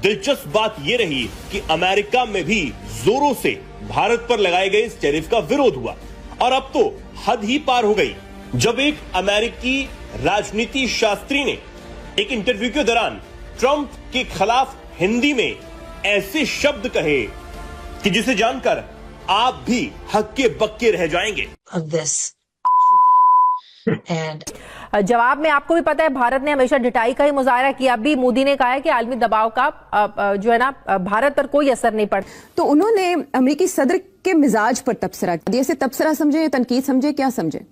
दिलचस्प बात यह रही कि अमेरिका में भी जोरों से भारत पर लगाए गए इस टैरिफ का विरोध हुआ और अब तो हद ही पार हो गई जब एक अमेरिकी राजनीति शास्त्री ने एक इंटरव्यू के दौरान ट्रंप के खिलाफ हिंदी में ऐसे शब्द कहे कि जिसे जानकर आप भी हक्के बक्के रह जाएंगे। जवाब में आपको भी पता है भारत ने हमेशा ढिठाई का ही मुजाहरा किया। अभी मोदी ने कहा है कि आलमी दबाव का जो है ना भारत पर कोई असर नहीं पड़ता। तो उन्होंने अमेरिकी सदर के मिजाज पर तबसरा दिया। इसे तबसरा समझे, तनकीद समझे, क्या समझे?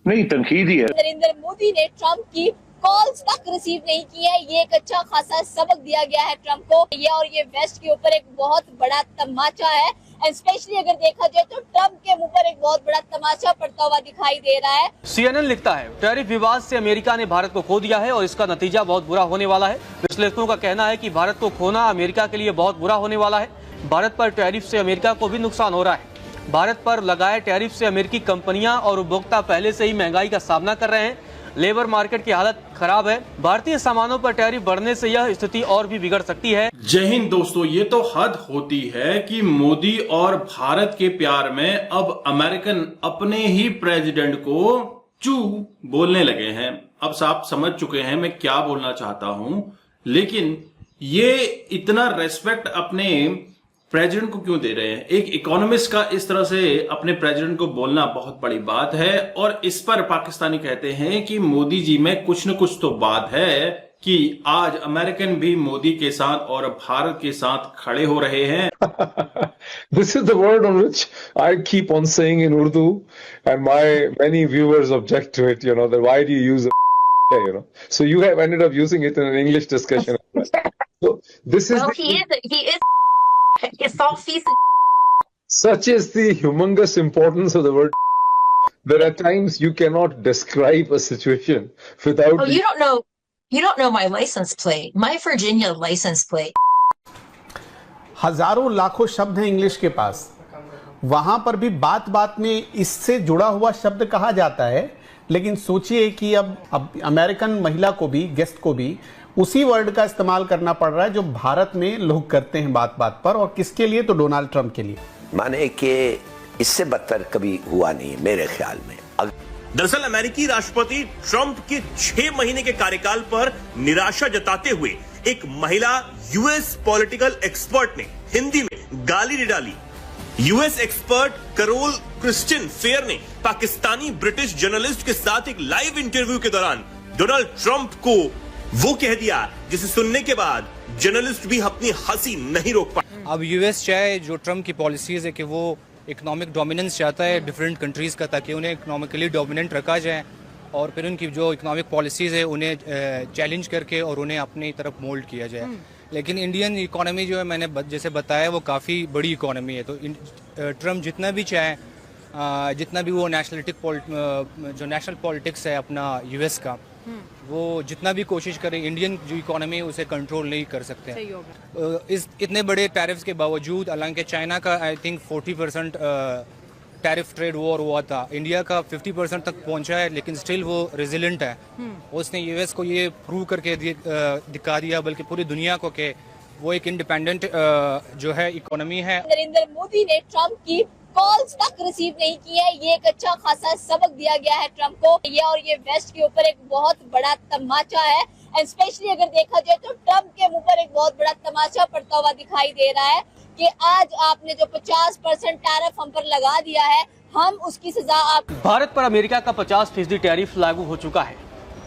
नहीं, तनकीद ही है। नरेंद्र मोदी ने ट्रंप की कॉल्स तक रिसीव नहीं की है। ये एक अच्छा खासा सबक दिया गया है ट्रंप को। ये वेस्ट के ऊपर एक बहुत बड़ा तमाचा है। स्पेशली अगर देखा जाए तो ट्रंप के मुंह पर एक बहुत बड़ा तमाचा पड़ता हुआ दिखाई दे रहा है। CNN लिखता है, टैरिफ विवाद से अमेरिका ने भारत को खो दिया है और इसका नतीजा बहुत बुरा होने वाला है। विश्लेषकों का कहना है कि भारत को खोना अमेरिका के लिए बहुत बुरा होने वाला है। भारत पर टैरिफ से अमेरिका को भी नुकसान हो रहा है। भारत पर लगाए टैरिफ से अमेरिकी कंपनियां और उपभोक्ता पहले से ही महंगाई का सामना कर रहे हैं। लेबर मार्केट की हालत खराब है। भारतीय सामानों पर टैरिफ बढ़ने से यह स्थिति और भी बिगड़ सकती है। जय हिंद दोस्तों, ये तो हद होती है कि मोदी और भारत के प्यार में अब अमेरिकन अपने ही प्रेसिडेंट को चू बोलने लगे हैं। अब साफ समझ चुके हैं मैं क्या बोलना चाहता हूं, लेकिन ये इतना रेस्पेक्ट अपने प्रेसिडेंट को क्यों दे रहे हैं? एक इकोनॉमिस्ट का इस तरह से अपने प्रेसिडेंट को बोलना बहुत बड़ी बात है और इस पर पाकिस्तानी कहते हैं कि मोदी जी में कुछ न कुछ तो बात है कि आज अमेरिकन भी मोदी के साथ और भारत के साथ खड़े हो रहे हैं। This is the word on which I keep on saying in Urdu, and my many viewers object to it. You know that why do you use you know? So you have ended up using it in an English discussion. So this is he is. It's all feast. Such is the humongous importance of the word. There are times you cannot describe a situation without. Oh, you don't know my license plate. My Virginia license plate. हजारों लाखों शब्द हैं English के पास, वहां पर भी बात बात में इससे जुड़ा हुआ शब्द कहा जाता है। लेकिन सोचिए कि अब अमेरिकन महिला को भी, गेस्ट को भी उसी वर्ड का इस्तेमाल करना पड़ रहा है जो भारत में लोग करते हैं बात बात पर। और किसके लिए? तो डोनाल्ड ट्रंप के लिए। माने कि इससे बदतर कभी हुआ नहीं मेरे ख्याल में। दरअसल अमेरिकी राष्ट्रपति ट्रंप के 6 महीने के कार्यकाल पर निराशा जताते हुए एक महिला यूएस पॉलिटिकल एक्सपर्ट ने हिंदी में गाली निकाली। US expert Karol Christian fair ने पाकिस्तानी ब्रिटिश जर्नलिस्ट के साथ एक लाइव इंटरव्यू के दौरान डोनाल्ड ट्रंप को वो कह दिया जिसे सुनने के बाद जर्नलिस्ट भी अपनी हंसी नहीं रोक पाए। अब यूएस चाहे जो ट्रंप की पॉलिसीज है कि वो इकोनॉमिक डोमिनेंस चाहता है डिफरेंट कंट्रीज का, ताकि उन्हें इकोनॉमिकली डोमिनेंट रखा जाए और फिर उनकी जो इकोनॉमिक पॉलिसीज है उन्हें चैलेंज करके और उन्हें अपनी तरफ मोल्ड किया जाए। लेकिन इंडियन इकोनॉमी जो है, मैंने जैसे बताया, वो काफ़ी बड़ी इकोनॉमी है। तो ट्रंप जितना भी चाहे, जितना भी वो जो नेशनल पॉलिटिक्स है अपना यूएस का, वो जितना भी कोशिश करे, इंडियन जो इकोनॉमी है उसे कंट्रोल नहीं कर सकते हैं। इस इतने बड़े टैरिफ्स के बावजूद, हालांकि चाइना का I think 40% tariff trade war हुआ था, इंडिया का 50% तक पहुंचा है, लेकिन स्टिल वो रेजिलेंट है। उसने यूएस को ये प्रूव करके दिखा दिया, बल्कि पूरी दुनिया को, कि वो एक इंडिपेंडेंट जो है इकोनॉमी है। नरेंद्र मोदी ने ट्रंप की कॉल्स तक रिसीव नहीं की है। ये एक अच्छा खासा सबक दिया गया है ट्रंप को। ये वेस्ट के ऊपर एक बहुत बड़ा तमाचा है। स्पेशली अगर देखा जाए तो ट्रंप के मुंह पर एक बहुत बड़ा तमाचा पड़ता हुआ दिखाई दे रहा है कि आज आपने जो 50% टैरिफ हम पर लगा दिया है, हम उसकी सजा आप। भारत पर अमेरिका का 50% टैरिफ लागू हो चुका है।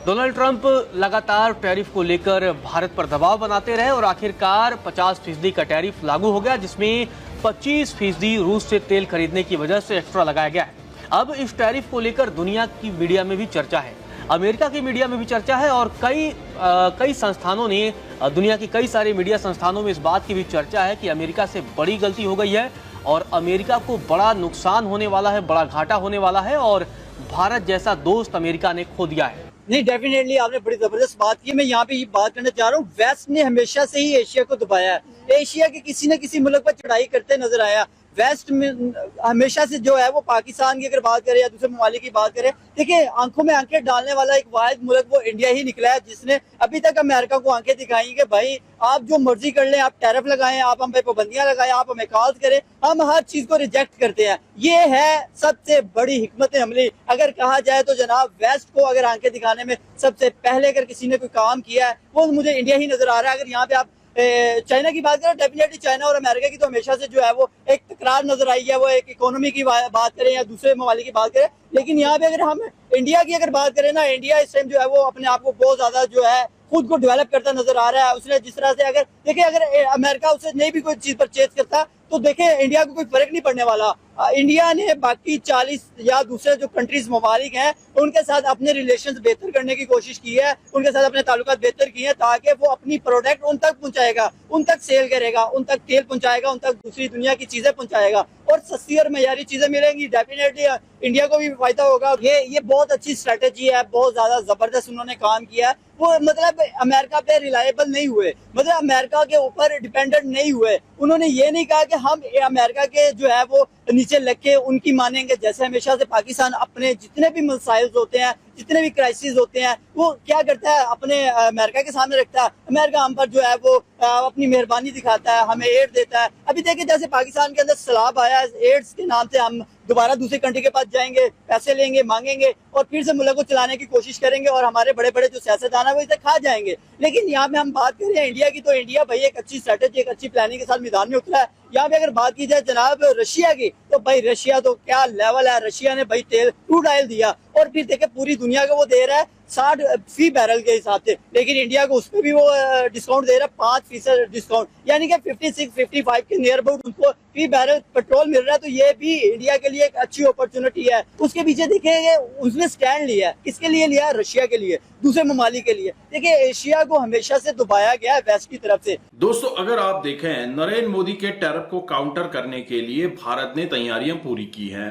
डोनाल्ड ट्रंप लगातार टैरिफ को लेकर भारत पर दबाव बनाते रहे और आखिरकार 50% का टैरिफ लागू हो गया, जिसमें 25% रूस से तेल खरीदने की वजह से एक्स्ट्रा लगाया गया है। अब इस टैरिफ को लेकर दुनिया की मीडिया में भी चर्चा है, अमेरिका की मीडिया में भी चर्चा है और कई संस्थानों ने, दुनिया की कई सारे मीडिया संस्थानों में इस बात की भी चर्चा है कि अमेरिका से बड़ी गलती हो गई है और अमेरिका को बड़ा नुकसान होने वाला है, बड़ा घाटा होने वाला है और भारत जैसा दोस्त अमेरिका ने खो दिया है। नहीं, डेफिनेटली आपने बड़ी जबरदस्त बात की। मैं यहाँ पे ये बात करना चाह रहा हूँ, वेस्ट ने हमेशा से ही एशिया को दबाया है। एशिया के किसी न किसी मुल्क पर चढ़ाई करते नजर आया। वेस्ट में हमेशा से जो है वो पाकिस्तान की अगर बात करें या दूसरे ममालिक की बात करें, देखिए आंखों में आंखें डालने वाला एक वाहिद मुल्क वो इंडिया ही निकला है, जिसने अभी तक अमेरिका को आंखें दिखाई कि भाई आप जो मर्जी कर लें, आप टैरिफ लगाएं, आप हम पे पाबंदियां लगाएं, आप हमें कॉल करें, हम हर चीज को रिजेक्ट करते हैं। ये है सबसे बड़ी हिकमत अमली अगर कहा जाए तो जनाब। वेस्ट को अगर आंखें दिखाने में सबसे पहले अगर किसी ने कोई काम किया है वो मुझे इंडिया ही नजर आ रहा है। अगर यहाँ पे आप चाइना की बात करें, डेफिनेटली चाइना और अमेरिका की तो हमेशा से जो है वो एक तकरार नजर आई है, वो एक इकोनॉमी की बात करें या दूसरे ममालिक की बात करें। लेकिन यहाँ पे अगर हम इंडिया की अगर बात करें ना, इंडिया इस टाइम जो है वो अपने आप को बहुत ज्यादा जो है खुद को डेवलप करता नजर आ रहा है। उसने जिस तरह से अगर देखिए अगर अमेरिका उससे नहीं भी कोई चीज परचेज करता तो देखे इंडिया को कोई फर्क नहीं पड़ने वाला। इंडिया ने बाकी 40 या दूसरे जो कंट्रीज ममालिक हैं उनके साथ अपने रिलेशंस बेहतर करने की कोशिश की है, उनके साथ अपने ताल्लुकात बेहतर किए हैं ताकि वो अपनी प्रोडक्ट उन तक पहुंचाएगा, उन तक सेल करेगा, उन तक तेल पहुंचाएगा, उन तक दूसरी दुनिया की चीजें पहुंचाएगा और सस्ती और मयारी चीजें मिलेंगी। डेफिनेटली इंडिया को भी फायदा होगा। ये बहुत अच्छी स्ट्रेटेजी है, बहुत ज्यादा जबरदस्त उन्होंने काम किया है। वो मतलब अमेरिका पे रिलायबल नहीं हुए, मतलब अमेरिका के ऊपर डिपेंडेंट नहीं हुए। उन्होंने ये नहीं कहा कि हम अमेरिका के जो है वो नीचे लग के उनकी मानेंगे, जैसे हमेशा से पाकिस्तान अपने जितने भी मसाइल होते हैं, जितने भी क्राइसिस होते हैं, वो क्या करता है अपने अमेरिका के सामने रखता है। अमेरिका हम पर जो है वो अपनी मेहरबानी दिखाता है, हमें एड देता है। अभी देखिए जैसे पाकिस्तान के अंदर सैलाब आया, एड्स के नाम से हम दोबारा दूसरी कंट्री के पास जाएंगे, पैसे लेंगे, मांगेंगे और फिर से मुल्क को चलाने की कोशिश करेंगे और हमारे बड़े बड़े जो सियासतदान है वो इसे खा जाएंगे। लेकिन यहाँ पे हम बात करें इंडिया की, तो इंडिया भाई एक अच्छी स्ट्रेटेजी, एक अच्छी प्लानिंग के साथ मैदान में उतरा है। यहाँ पे अगर बात की जाए जनाब रशिया की, तो भाई रशिया तो क्या लेवल है। रशिया ने भाई तेल क्रूड ऑयल दिया और फिर देखे पूरी दुनिया को वो दे रहा है 60 फी बैरल के हिसाब से, लेकिन इंडिया को उसमें भी वो डिस्काउंट दे रहा है 5% डिस्काउंट, यानी कि 56-55 के नियर अबाउट उनको फी बैरल पेट्रोल मिल रहा है। तो ये भी इंडिया के लिए एक अच्छी अपॉर्चुनिटी है। उसके पीछे देखिए उसने स्टैंड लिया, किसके लिए लिया? रशिया के लिए, दूसरे ममालिक के लिए। देखिए एशिया को हमेशा से दबाया गया है वेस्ट की तरफ से। दोस्तों अगर आप देखें नरेंद्र मोदी के टैरिफ को काउंटर करने के लिए भारत ने तैयारियां पूरी की हैं,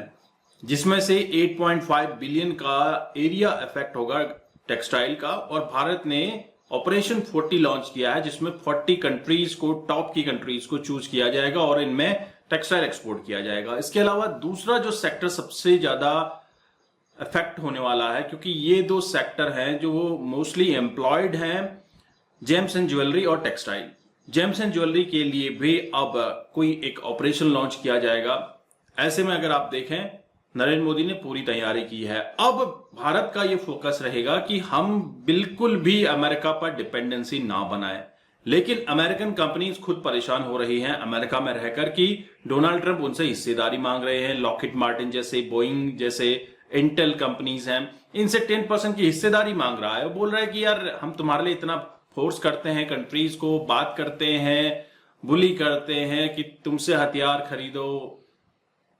जिसमें से 8.5 बिलियन का एरिया इफेक्ट होगा टेक्सटाइल का, और भारत ने ऑपरेशन 40 लॉन्च किया है जिसमें 40 कंट्रीज को, टॉप की कंट्रीज को चूज किया जाएगा और इनमें टेक्सटाइल एक्सपोर्ट किया जाएगा। इसके अलावा दूसरा जो सेक्टर सबसे ज्यादा इफेक्ट होने वाला है, क्योंकि ये दो सेक्टर हैं जो मोस्टली एम्प्लॉयड हैं, जेम्स एंड ज्वेलरी और टेक्सटाइल। जेम्स एंड ज्वेलरी के लिए भी अब कोई एक ऑपरेशन लॉन्च किया जाएगा। ऐसे में अगर आप देखें नरेंद्र मोदी ने पूरी तैयारी की है। अब भारत का ये फोकस रहेगा कि हम बिल्कुल भी अमेरिका पर डिपेंडेंसी ना बनाएं, लेकिन अमेरिकन कंपनीज खुद परेशान हो रही हैं अमेरिका में रहकर कि डोनाल्ड ट्रंप उनसे हिस्सेदारी मांग रहे हैं। लॉकहीड मार्टिन जैसे, बोइंग जैसे, इंटेल कंपनीज हैं, इनसे 10% की हिस्सेदारी मांग रहा है। वो बोल रहा है कि यार हम तुम्हारे लिए इतना फोर्स करते हैं, कंट्रीज को बात करते हैं, बुली करते हैं कि तुमसे हथियार खरीदो,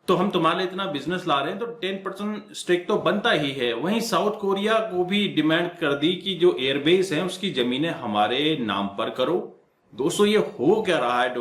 तो हम तुम्हारे लिए इतना बिजनेस ला रहे हैं, तो 10% स्टेक तो बनता ही है। वहीं साउथ कोरिया को भी डिमांड कर दी कि जो एयरबेस है उसकी जमीनें हमारे नाम पर करो। दोस्तों ये हो क्या रहा है?